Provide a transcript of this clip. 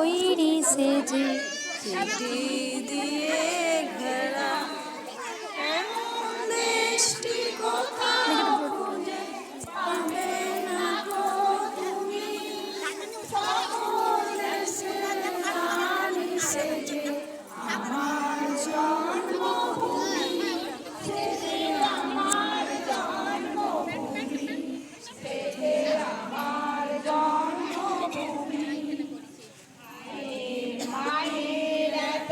তৈরি সেজে, চিঠি দিয়ে ঘেরা এমন দেশটি কোথাও খুঁজে পাবে না গো তুমি। পাগল দেশের রানী সেজে আমার জন্মভূমি, সেজে আমার জন্মভূমি, সেজে আমার জন্মভূমি। মায়ের এত